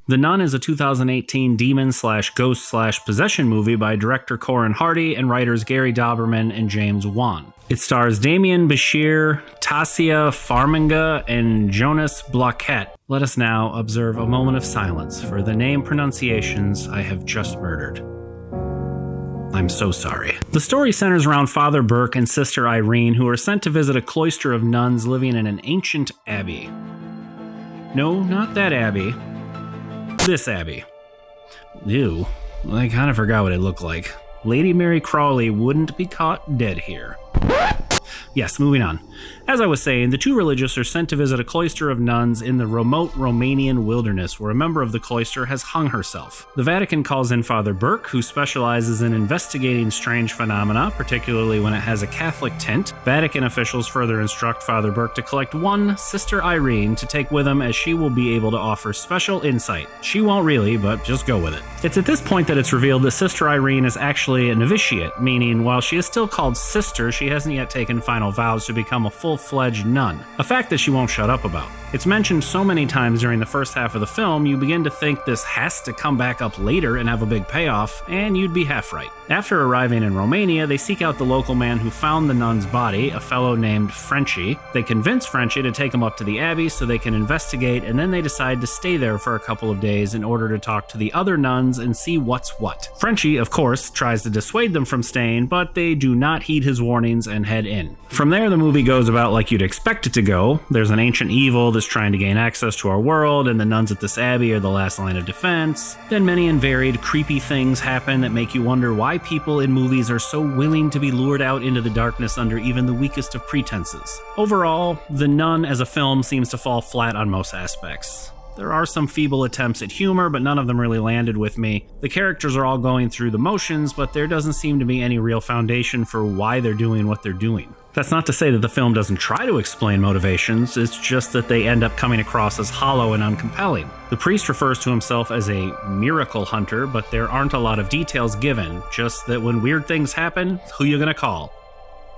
The Nun is a 2018 demon/ghost/possession movie by director Corin Hardy and writers Gary Dauberman and James Wan. It stars Demián Bichir, Taissa Farmiga, and Jonas Bloquet. Let us now observe a moment of silence for the name pronunciations I have just murdered. I'm so sorry. The story centers around Father Burke and Sister Irene, who are sent to visit a cloister of nuns living in an ancient abbey. No, not that abbey. This abbey. Ew, I kind of forgot what it looked like. Lady Mary Crawley wouldn't be caught dead here. Yes, moving on. As I was saying, the two religious are sent to visit a cloister of nuns in the remote Romanian wilderness where a member of the cloister has hung herself. The Vatican calls in Father Burke, who specializes in investigating strange phenomena, particularly when it has a Catholic tint. Vatican officials further instruct Father Burke to collect one Sister Irene to take with him, as she will be able to offer special insight. She won't really, but just go with it. It's at this point that it's revealed that Sister Irene is actually a novitiate, meaning while she is still called Sister, she hasn't yet taken final vows to become a full-fledged nun, a fact that she won't shut up about. It's mentioned so many times during the first half of the film, you begin to think this has to come back up later and have a big payoff, and you'd be half right. After arriving in Romania, they seek out the local man who found the nun's body, a fellow named Frenchie. They convince Frenchie to take him up to the abbey so they can investigate, and then they decide to stay there for a couple of days in order to talk to the other nuns and see what's what. Frenchie, of course, tries to dissuade them from staying, but they do not heed his warnings and head in. From there, the movie goes about like you'd expect it to go. There's an ancient evil that's trying to gain access to our world, and the nuns at this abbey are the last line of defense. Then many and varied creepy things happen that make you wonder why people in movies are so willing to be lured out into the darkness under even the weakest of pretenses. Overall, The Nun as a film seems to fall flat on most aspects. There are some feeble attempts at humor, but none of them really landed with me. The characters are all going through the motions, but there doesn't seem to be any real foundation for why they're doing what they're doing. That's not to say that the film doesn't try to explain motivations, it's just that they end up coming across as hollow and uncompelling. The priest refers to himself as a miracle hunter, but there aren't a lot of details given, just that when weird things happen, who you gonna call?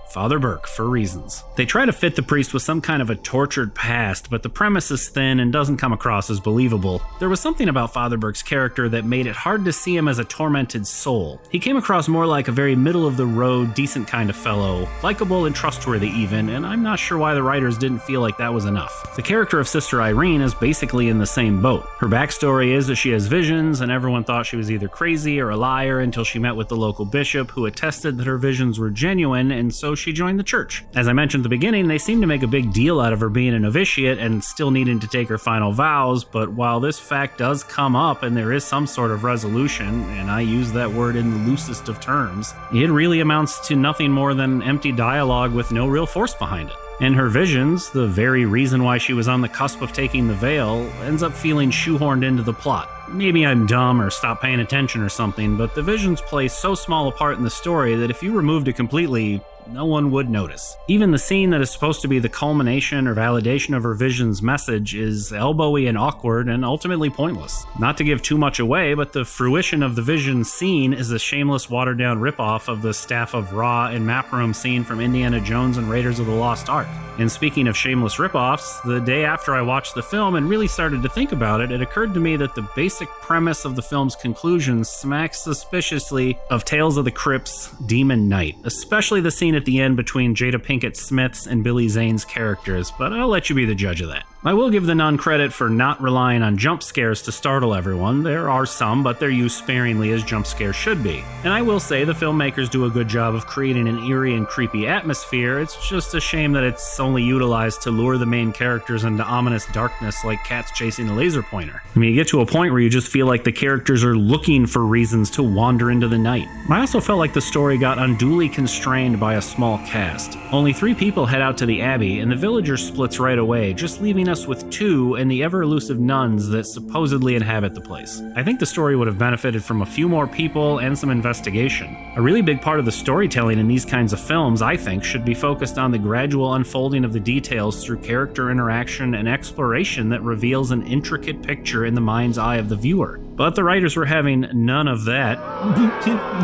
Father Burke, for reasons. They try to fit the priest with some kind of a tortured past, but the premise is thin and doesn't come across as believable. There was something about Father Burke's character that made it hard to see him as a tormented soul. He came across more like a very middle-of-the-road, decent kind of fellow, likable and trustworthy even, and I'm not sure why the writers didn't feel like that was enough. The character of Sister Irene is basically in the same boat. Her backstory is that she has visions, and everyone thought she was either crazy or a liar until she met with the local bishop, who attested that her visions were genuine, and so she joined the church. As I mentioned at the beginning, they seem to make a big deal out of her being a novitiate and still needing to take her final vows, but while this fact does come up and there is some sort of resolution, and I use that word in the loosest of terms, it really amounts to nothing more than empty dialogue with no real force behind it. And her visions, the very reason why she was on the cusp of taking the veil, ends up feeling shoehorned into the plot. Maybe I'm dumb or stopped paying attention or something, but the visions play so small a part in the story that if you removed it completely, no one would notice. Even the scene that is supposed to be the culmination or validation of her vision's message is elbowy and awkward and ultimately pointless. Not to give too much away, but the fruition of the vision scene is a shameless watered-down ripoff of the Staff of Ra and map room scene from Indiana Jones and Raiders of the Lost Ark. And speaking of shameless ripoffs, the day after I watched the film and really started to think about it, it occurred to me that the basic premise of the film's conclusion smacks suspiciously of Tales of the Crypt's Demon Knight, especially the scene at the end between Jada Pinkett Smith's and Billy Zane's characters, but I'll let you be the judge of that. I will give The Nun credit for not relying on jump scares to startle everyone. There are some, but they're used sparingly as jump scares should be. And I will say the filmmakers do a good job of creating an eerie and creepy atmosphere. It's just a shame that it's only utilized to lure the main characters into ominous darkness like cats chasing a laser pointer. I mean, you get to a point where you just feel like the characters are looking for reasons to wander into the night. I also felt like the story got unduly constrained by a small cast. Only 3 people head out to the abbey, and the villager splits right away, just leaving us with 2 and the ever-elusive nuns that supposedly inhabit the place. I think the story would have benefited from a few more people and some investigation. A really big part of the storytelling in these kinds of films, I think, should be focused on the gradual unfolding of the details through character interaction and exploration that reveals an intricate picture in the mind's eye of the viewer. But the writers were having none of that.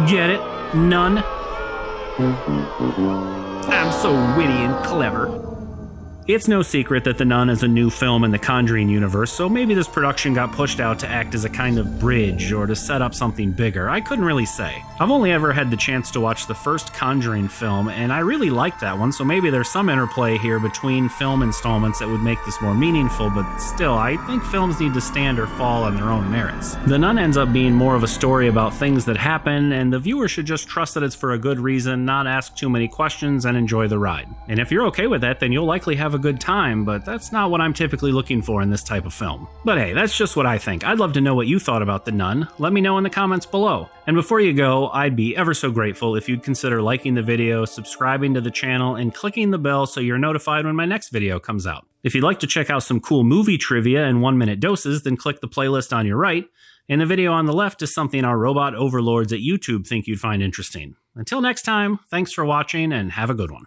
Get it? None. I'm so witty and clever. It's no secret that The Nun is a new film in the Conjuring universe, so maybe this production got pushed out to act as a kind of bridge or to set up something bigger. I couldn't really say. I've only ever had the chance to watch the first Conjuring film, and I really liked that one, so maybe there's some interplay here between film installments that would make this more meaningful, but still, I think films need to stand or fall on their own merits. The Nun ends up being more of a story about things that happen, and the viewer should just trust that it's for a good reason, not ask too many questions, and enjoy the ride. And if you're okay with that, then you'll likely have a good time, but that's not what I'm typically looking for in this type of film. But hey, that's just what I think. I'd love to know what you thought about The Nun. Let me know in the comments below. And before you go, I'd be ever so grateful if you'd consider liking the video, subscribing to the channel, and clicking the bell so you're notified when my next video comes out. If you'd like to check out some cool movie trivia in 1-minute doses, then click the playlist on your right, and the video on the left is something our robot overlords at YouTube think you'd find interesting. Until next time, thanks for watching and have a good one.